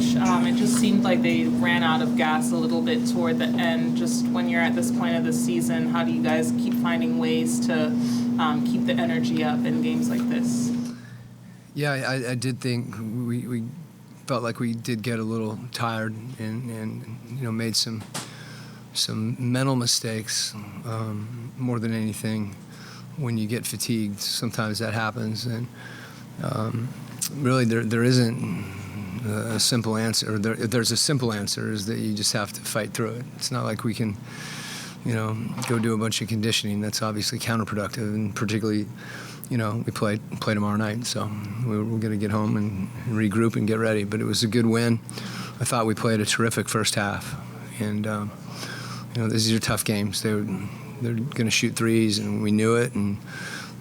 Coach. It just seemed like they ran out of gas a little bit toward the end. Just when you're at this point of the season, how do you guys keep finding ways to keep the energy up in games like this? Yeah, I did think we felt like we did get a little tired and made some mental mistakes more than anything. When you get fatigued, sometimes that happens, and really there isn't a simple answer. There's a simple answer, is that you just have to fight through it. It's not like we can go do a bunch of conditioning. That's obviously counterproductive, and particularly we play tomorrow night, so we're going to get home and regroup and get ready. But it was a good win. I thought we played a terrific first half, and these are tough games. They're going to shoot threes, and we knew it. And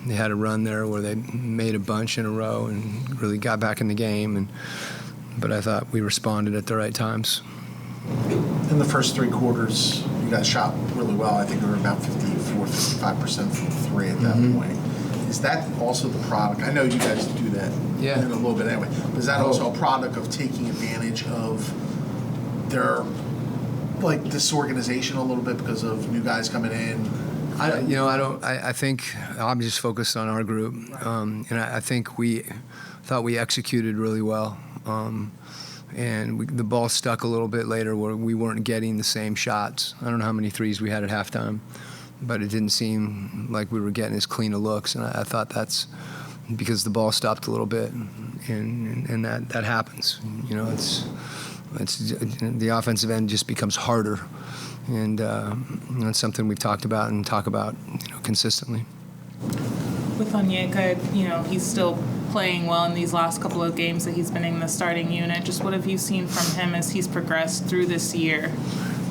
they had a run there where they made a bunch in a row and really got back in the game. But I thought we responded at the right times. In the first three quarters, you guys shot really well. I think we were about 55% from three at that point. Is that also the product? I know you guys do that in a little bit anyway. But is that also a product of taking advantage of their disorganization a little bit because of new guys coming in? I think I'm just focused on our group, and I think we thought we executed really well. And the ball stuck a little bit later where we weren't getting the same shots. I don't know how many threes we had at halftime, but it didn't seem like we were getting as clean of looks. And I thought that's because the ball stopped a little bit, and that happens. It's the offensive end just becomes harder, and it's something we've talked about and talk about consistently. With Onyeka, he's still playing well in these last couple of games that he's been in the starting unit. Just what have you seen from him as he's progressed through this year?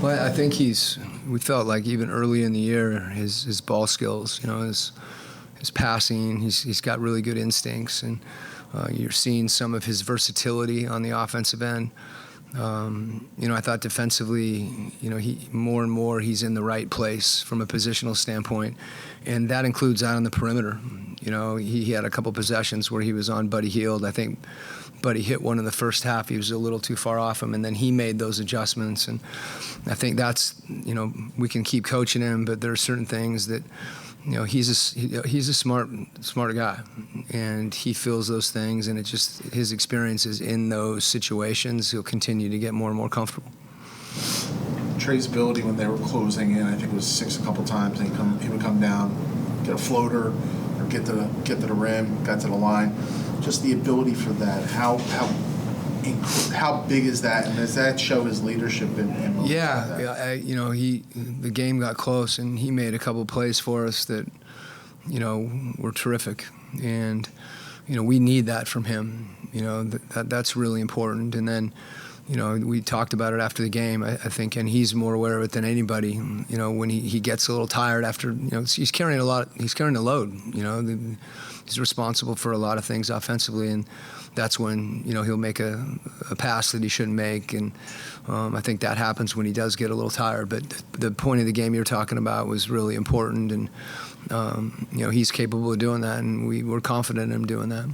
Well, I think we felt like even early in the year, his ball skills, his passing, he's got really good instincts, and you're seeing some of his versatility on the offensive end. I thought defensively, he more and more he's in the right place from a positional standpoint, and that includes out on the perimeter. He had a couple possessions where he was on Buddy Hield. I think Buddy hit one in the first half. He was a little too far off him, and then he made those adjustments. And I think that's, we can keep coaching him, but there are certain things that, he's a smart guy, and he feels those things, and it's just his experiences in those situations. He'll continue to get more and more comfortable. Trey's ability when they were closing in, I think it was 6 a couple times, and he would come down, get a floater, or get to the rim, got to the line. Just the ability for that. How big is that, and does that show his leadership in moments like that? The game got close, and he made a couple plays for us that, were terrific, and we need that from him. That's really important. And then, we talked about it after the game, I think, and he's more aware of it than anybody. When he gets a little tired after, he's carrying a load. He's responsible for a lot of things offensively, and that's when he'll make a pass that he shouldn't make, and I think that happens when he does get a little tired. But the point of the game you're talking about was really important, and he's capable of doing that, and we're confident in him doing that.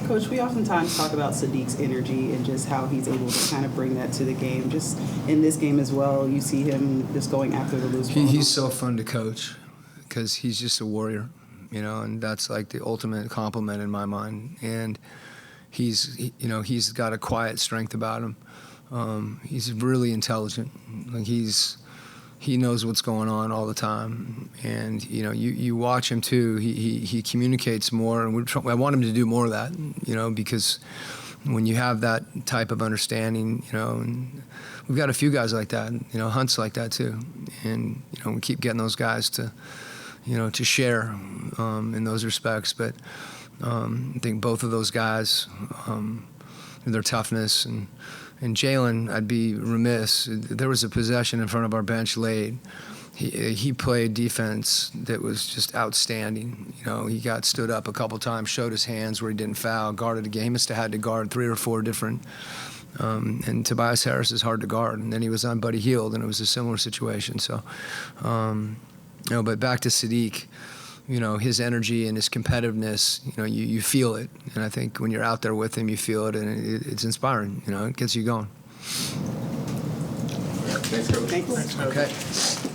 Coach, we oftentimes talk about Sadiq's energy and just how he's able to kind of bring that to the game. Just in this game as well, you see him just going after the loose ball. He's so fun to coach because he's just a warrior, and that's like the ultimate compliment in my mind. And he's got a quiet strength about him. He's really intelligent. Like he knows what's going on all the time, and you watch him too. He communicates more, and I want him to do more of that. Because when you have that type of understanding, and we've got a few guys like that. Hunt's like that too, and we keep getting those guys to share in those respects. But I think both of those guys, their toughness and Jalen, I'd be remiss. There was a possession in front of our bench late. He played defense that was just outstanding. He got stood up a couple times, showed his hands where he didn't foul, guarded a game. He must have had to guard 3 or 4 different. And Tobias Harris is hard to guard. And then he was on Buddy Hield, and it was a similar situation. So, but back to Sadiq. his energy and his competitiveness, you feel it. And I think when you're out there with him, you feel it, and it's inspiring. It gets you going. Thanks, Coach. Thanks. Thanks, Coach. Okay.